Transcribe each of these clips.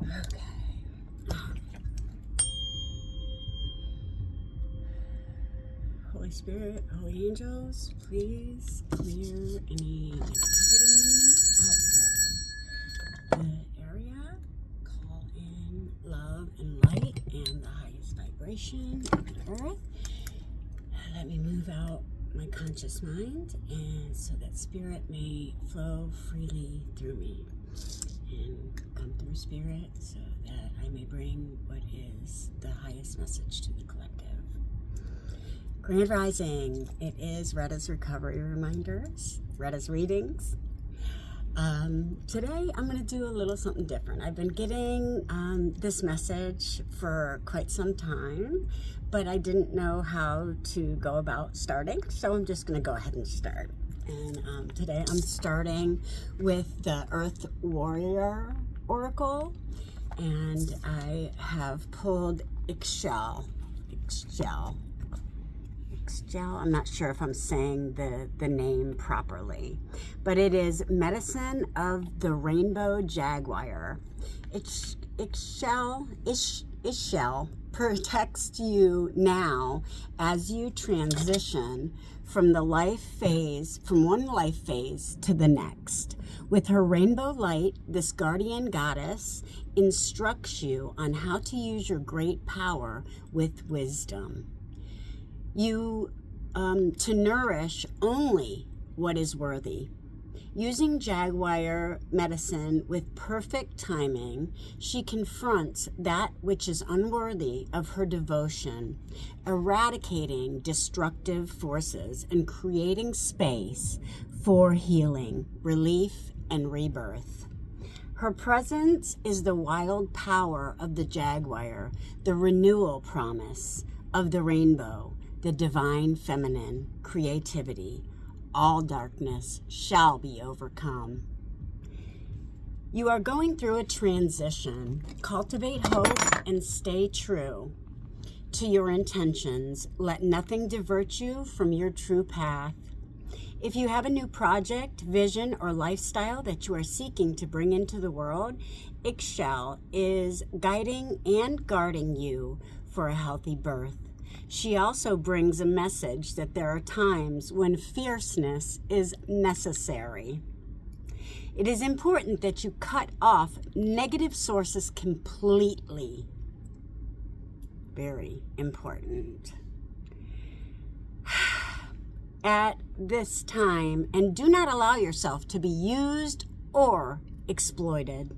Okay. Holy Spirit, Holy Angels, please clear any negativity out of the area. Call in love and light and the highest vibration of the earth. Let me move out my conscious mind, and so that spirit may flow freely through me and come through spirit so that I may bring what is the highest message to the collective. Grand Rising, it is Retta's Recovery Reminders, Retta's Readings. Today I'm going to do a little something different. I've been getting this message for quite some time, but I didn't know how to go about starting, so I'm just going to go ahead and start. And today I'm starting with the Earth Warrior Oracle, and I have pulled Ixchel. I'm not sure if I'm saying the name properly, but it is Medicine of the Rainbow Jaguar. Ixchel protects you now as you transition from one life phase to the next. With her rainbow light, this guardian goddess instructs you on how to use your great power with wisdom. You to nourish only what is worthy. Using Jaguar medicine with perfect timing, she confronts that which is unworthy of her devotion, eradicating destructive forces and creating space for healing, relief, and rebirth. Her presence is the wild power of the Jaguar, the renewal promise of the rainbow, the divine feminine creativity. All darkness shall be overcome. You are going through a transition. Cultivate hope and stay true to your intentions. Let nothing divert you from your true path. If you have a new project, vision, or lifestyle that you are seeking to bring into the world, Ixchel is guiding and guarding you for a healthy birth. She also brings a message that there are times when fierceness is necessary. It is important that you cut off negative sources completely. Very important. At this time, and do not allow yourself to be used or exploited.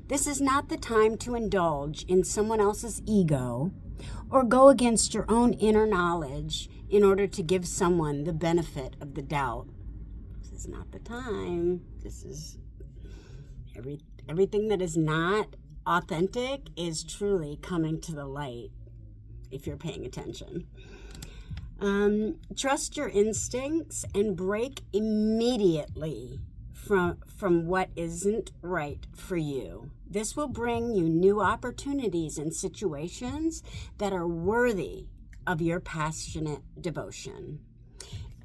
This is not the time to indulge in someone else's ego or go against your own inner knowledge in order to give someone the benefit of the doubt. This is not the time. This is everything that is not authentic is truly coming to the light if you're paying attention. Trust your instincts and break immediately from what isn't right for you. This will bring you new opportunities and situations that are worthy of your passionate devotion.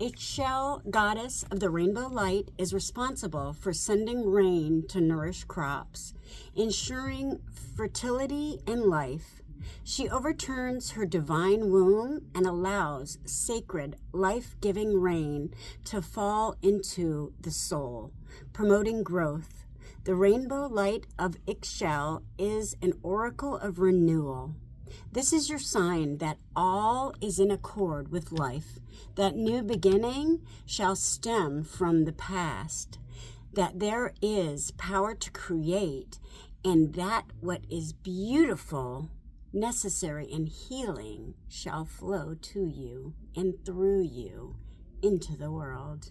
Ixchel, goddess of the rainbow light, is responsible for sending rain to nourish crops, ensuring fertility and life. She overturns her divine womb and allows sacred, life-giving rain to fall into the soul, promoting growth. The rainbow light of Ixchel is an oracle of renewal. This is your sign that all is in accord with life, that new beginning shall stem from the past, that there is power to create, and that what is beautiful, necessary, and healing shall flow to you and through you into the world.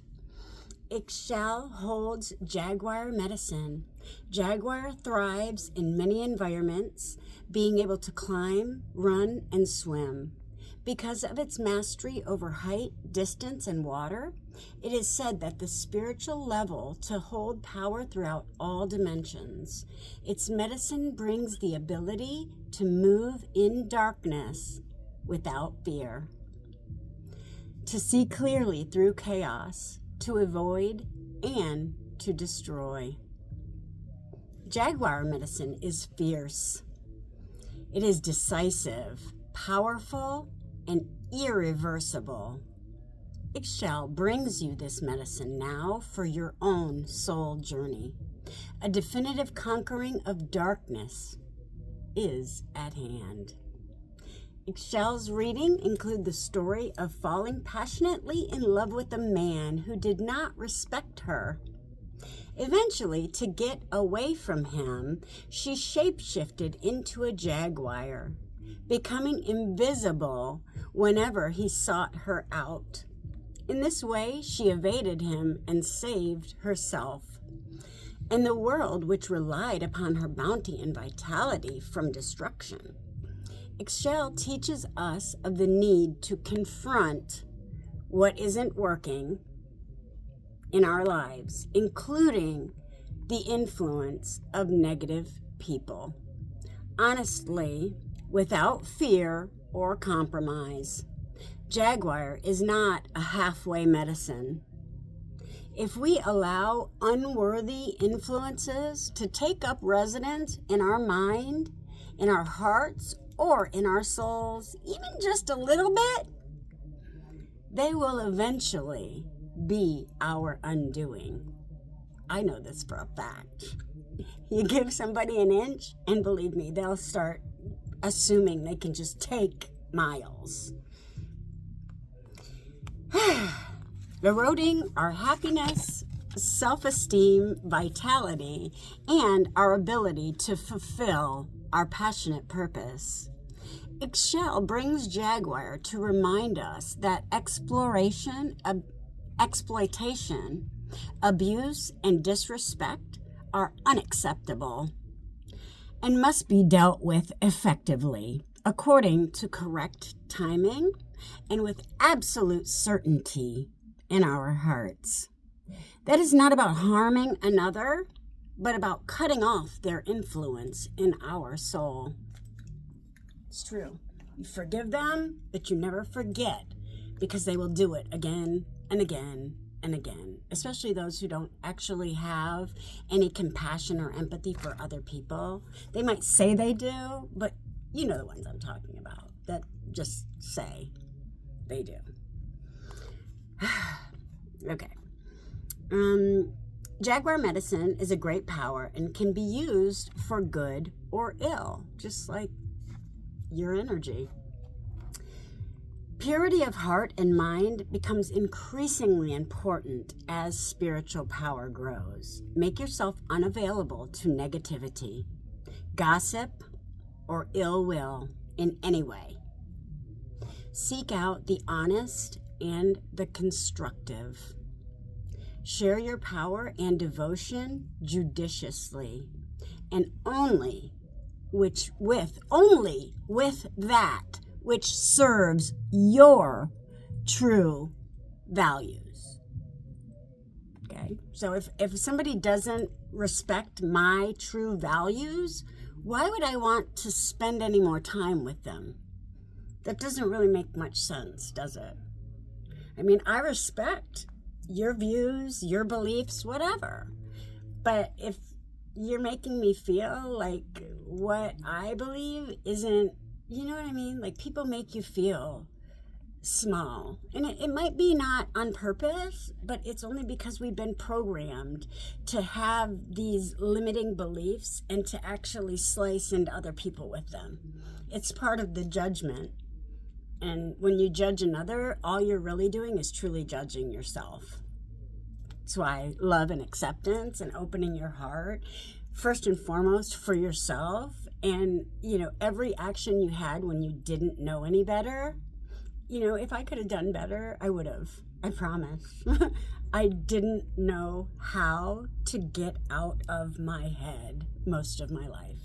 Ixchel holds Jaguar medicine. Jaguar thrives in many environments, being able to climb, run, and swim. Because of its mastery over height, distance, and water, it is said that the spiritual level to hold power throughout all dimensions. Its medicine brings the ability to move in darkness without fear, to see clearly through chaos, to avoid and to destroy. Jaguar medicine is fierce. It is decisive, powerful, and irreversible. Ixchel brings you this medicine now for your own soul journey. A definitive conquering of darkness is at hand. Ixchel's reading include the story of falling passionately in love with a man who did not respect her. Eventually, to get away from him, she shapeshifted into a jaguar, becoming invisible whenever he sought her out. In this way, she evaded him and saved herself and the world, which relied upon her bounty and vitality, from destruction. Ixchel teaches us of the need to confront what isn't working in our lives, including the influence of negative people, honestly, without fear or compromise. Jaguar is not a halfway medicine. If we allow unworthy influences to take up residence in our mind, in our hearts, or in our souls, even just a little bit, they will eventually be our undoing. I know this for a fact. You give somebody an inch, and believe me, they'll start assuming they can just take miles. Eroding our happiness, self-esteem, vitality, and our ability to fulfill our passionate purpose. Ixchel brings Jaguar to remind us that exploitation, abuse, and disrespect are unacceptable and must be dealt with effectively, according to correct timing and with absolute certainty in our hearts. That is not about harming another, but about cutting off their influence in our soul. It's true. You forgive them, but you never forget, because they will do it again and again and again, especially those who don't actually have any compassion or empathy for other people. They might say they do, but you know the ones I'm talking about, that just say they do. Okay. Jaguar medicine is a great power and can be used for good or ill, just like your energy. Purity of heart and mind becomes increasingly important as spiritual power grows. Make yourself unavailable to negativity, gossip, or ill will in any way. Seek out the honest and the constructive. Share your power and devotion judiciously, and only with that which serves your true values. Okay? So if somebody doesn't respect my true values, why would I want to spend any more time with them? That doesn't really make much sense, does it? I mean, I respect your views, your beliefs, whatever. But if you're making me feel like what I believe isn't, you know what I mean? Like, people make you feel small. And it might be not on purpose, but it's only because we've been programmed to have these limiting beliefs and to actually slice into other people with them. It's part of the judgment. And when you judge another, all you're really doing is truly judging yourself. That's why love and acceptance and opening your heart, first and foremost for yourself, and, you know, every action you had when you didn't know any better, you know, if I could have done better, I would have. I promise. I didn't know how to get out of my head most of my life.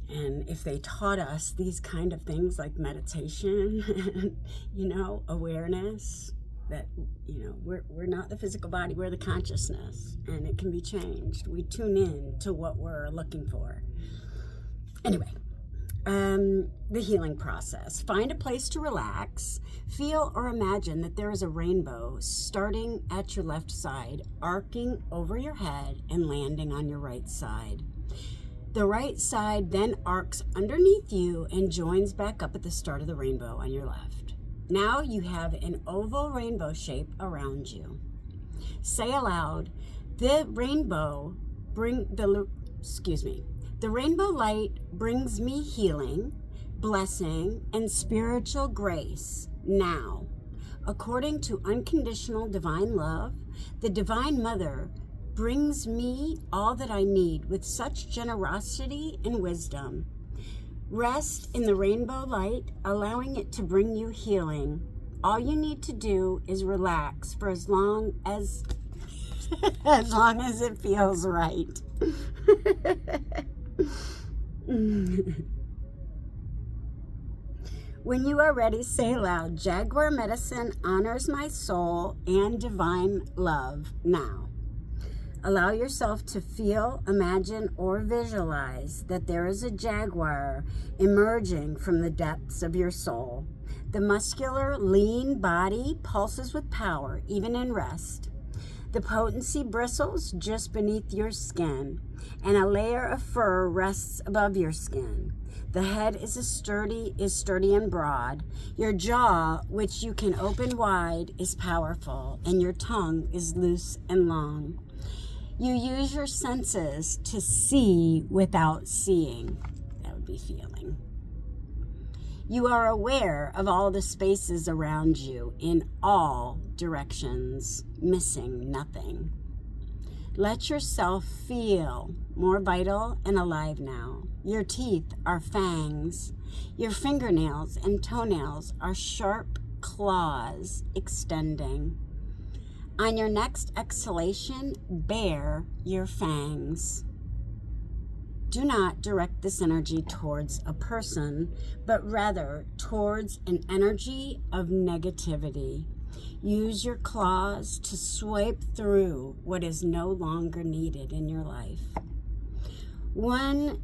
And if they taught us these kind of things like meditation, and, you know, awareness, that, you know, we're not the physical body, we're the consciousness, and it can be changed. We tune in to what we're looking for. Anyway, the healing process. Find a place to relax. Feel or imagine that there is a rainbow starting at your left side, arcing over your head and landing on your right side. The right side then arcs underneath you and joins back up at the start of the rainbow on your left. Now you have an oval rainbow shape around you. Say aloud, the rainbow light brings me healing, blessing, and spiritual grace now. According to unconditional divine love, the Divine Mother brings me all that I need with such generosity and wisdom. Rest in the rainbow light, allowing it to bring you healing. All you need to do is relax for as long as it feels right. When you are ready, say aloud, Jaguar medicine honors my soul and divine love now. Allow yourself to feel, imagine, or visualize that there is a jaguar emerging from the depths of your soul. The muscular, lean body pulses with power, even in rest. The potency bristles just beneath your skin, and a layer of fur rests above your skin. The head is sturdy and broad. Your jaw, which you can open wide, is powerful, and your tongue is loose and long. You use your senses to see without seeing. That would be feeling. You are aware of all the spaces around you in all directions, missing nothing. Let yourself feel more vital and alive now. Your teeth are fangs. Your fingernails and toenails are sharp claws extending. On your next exhalation, bare your fangs. Do not direct this energy towards a person, but rather towards an energy of negativity. Use your claws to swipe through what is no longer needed in your life. The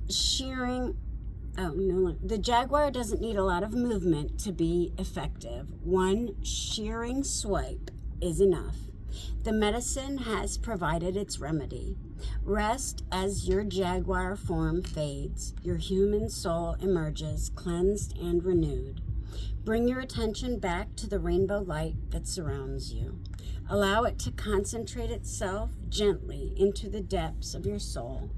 jaguar doesn't need a lot of movement to be effective. One shearing swipe is enough. The medicine has provided its remedy. Rest as your jaguar form fades. Your human soul emerges, cleansed and renewed. Bring your attention back to the rainbow light that surrounds you. Allow it to concentrate itself gently into the depths of your soul.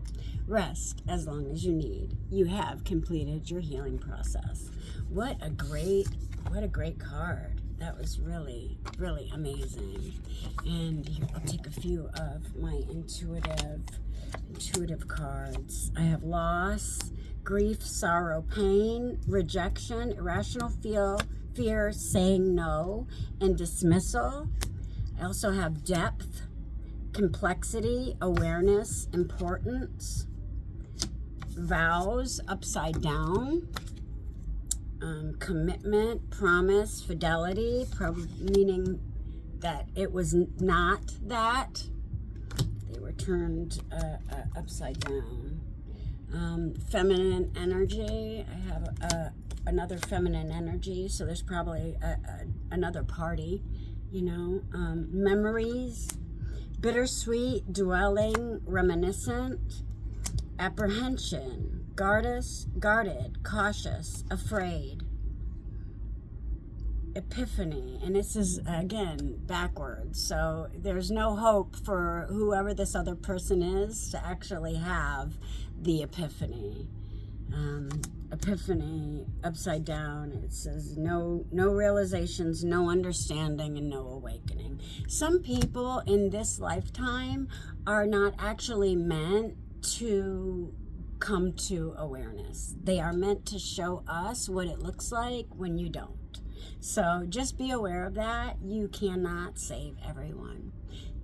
Rest as long as you need. You have completed your healing process. What a great card. That was really, really amazing. And here, I'll take a few of my intuitive cards. I have loss, grief, sorrow, pain, rejection, irrational fear, saying no, and dismissal. I also have depth, complexity, awareness, importance, vows, upside down, commitment, promise, fidelity, meaning that it was not that. They were turned upside down. Feminine energy. I have another feminine energy, so there's probably another party, memories, bittersweet, dwelling, reminiscent, apprehension, guarded, cautious, afraid, epiphany, and this is again backwards, so there's no hope for whoever this other person is to actually have the epiphany. Epiphany upside down, it says no realizations, no understanding, and no awakening. Some people in this lifetime are not actually meant to come to awareness. They are meant to show us what it looks like when you don't. So just be aware of that. You cannot save everyone.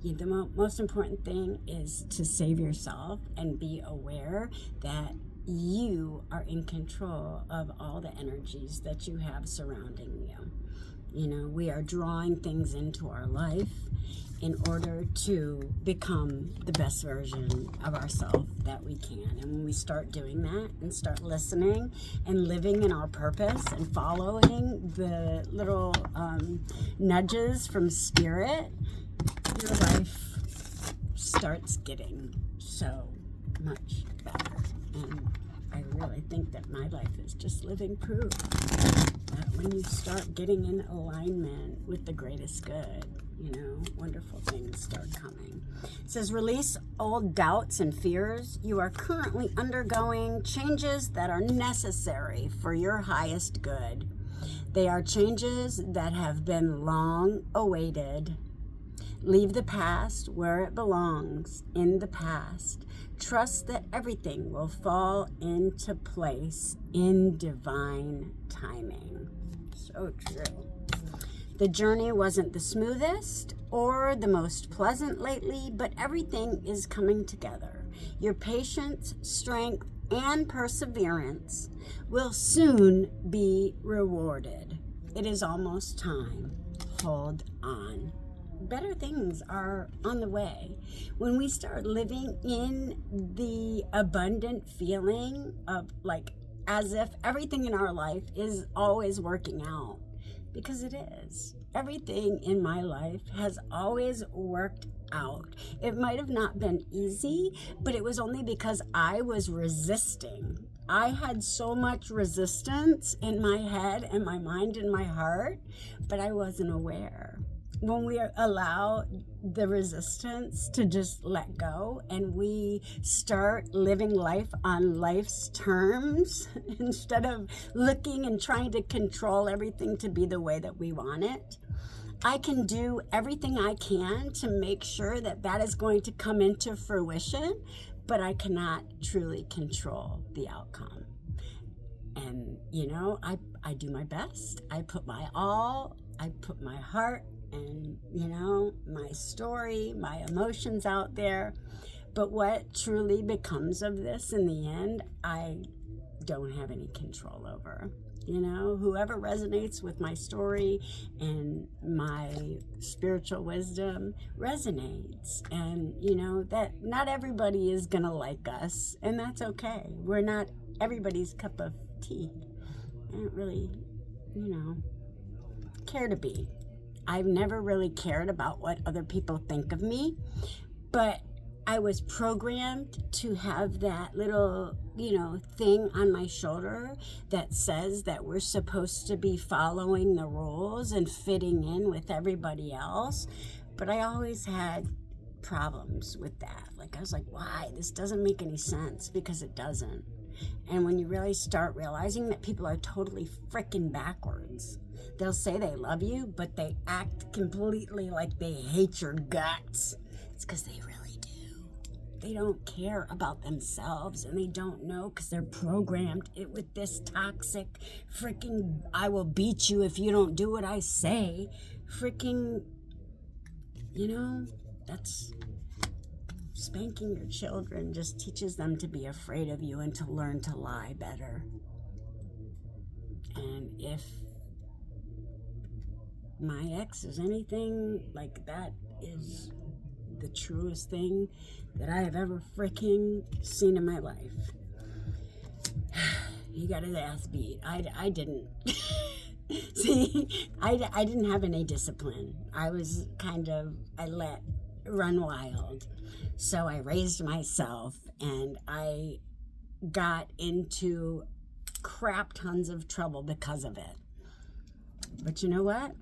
The most important thing is to save yourself and be aware that you are in control of all the energies that you have surrounding you. You know, we are drawing things into our life in order to become the best version of ourselves that we can. And when we start doing that and start listening and living in our purpose and following the little nudges from spirit, your life starts getting so much better. And I really think that my life is just living proof that when you start getting in alignment with the greatest good, you know, wonderful things start coming. It says, release old doubts and fears. You are currently undergoing changes that are necessary for your highest good. They are changes that have been long awaited. Leave the past where it belongs, in the past. Trust that everything will fall into place in divine timing. So true. The journey wasn't the smoothest or the most pleasant lately, but everything is coming together. Your patience, strength, and perseverance will soon be rewarded. It is almost time. Hold on. Better things are on the way. When we start living in the abundant feeling of like as if everything in our life is always working out, because it is. Everything in my life has always worked out. It might have not been easy, but it was only because I was resisting. I had so much resistance in my head and my mind and my heart, but I wasn't aware. When we allow the resistance to just let go and we start living life on life's terms instead of looking and trying to control everything to be the way that we want it, I can do everything I can to make sure that that is going to come into fruition, but I cannot truly control the outcome. And, you know, I do my best. I put my all. I put my heart and, you know, my story, my emotions out there. But what truly becomes of this in the end, I don't have any control over. You know, whoever resonates with my story and my spiritual wisdom resonates. And, you know, that not everybody is going to like us, and that's okay. We're not everybody's cup of tea. I don't really, you know, care to be. I've never really cared about what other people think of me, but I was programmed to have that little, you know, thing on my shoulder that says that we're supposed to be following the rules and fitting in with everybody else. But I always had problems with that. Like, I was like, why? This doesn't make any sense, because it doesn't. And when you really start realizing that people are totally freaking backwards, they'll say they love you, but they act completely like they hate your guts. It's because they really do. They don't care about themselves, and they don't know because they're programmed it with this toxic freaking I will beat you if you don't do what I say. Freaking, you know, that's spanking your children just teaches them to be afraid of you and to learn to lie better. And if my ex is anything like that, is the truest thing that I have ever freaking seen in my life. He got his ass beat. I didn't. See, I didn't have any discipline. I let run wild. So I raised myself, and I got into crap tons of trouble because of it. But you know what?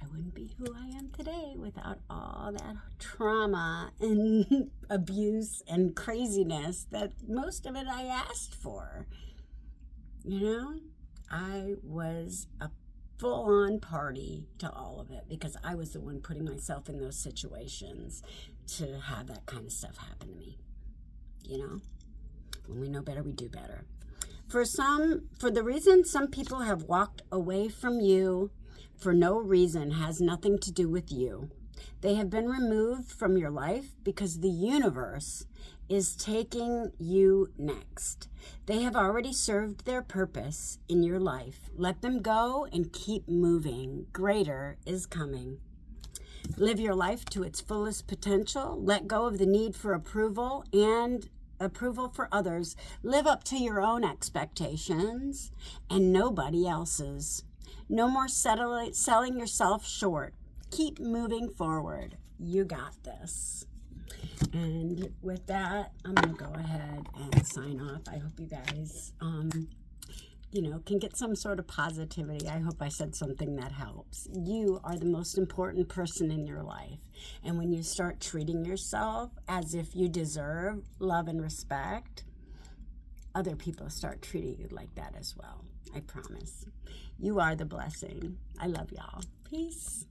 I wouldn't be who I am today without all that trauma and abuse and craziness that most of it I asked for. You know, I was a full-on party to all of it because I was the one putting myself in those situations to have that kind of stuff happen to me. You know, when we know better, we do better. For the reason some people have walked away from you for no reason has nothing to do with you. They have been removed from your life because the universe is taking you next. They have already served their purpose in your life. Let them go and keep moving. Greater is coming. Live your life to its fullest potential. Let go of the need for approval and approval for others. Live up to your own expectations and nobody else's. No more selling yourself short. Keep moving forward. You got this. And with that, I'm going to go ahead and sign off. I hope you guys, can get some sort of positivity. I hope I said something that helps. You are the most important person in your life. And when you start treating yourself as if you deserve love and respect, other people start treating you like that as well. I promise. You are the blessing. I love y'all. Peace.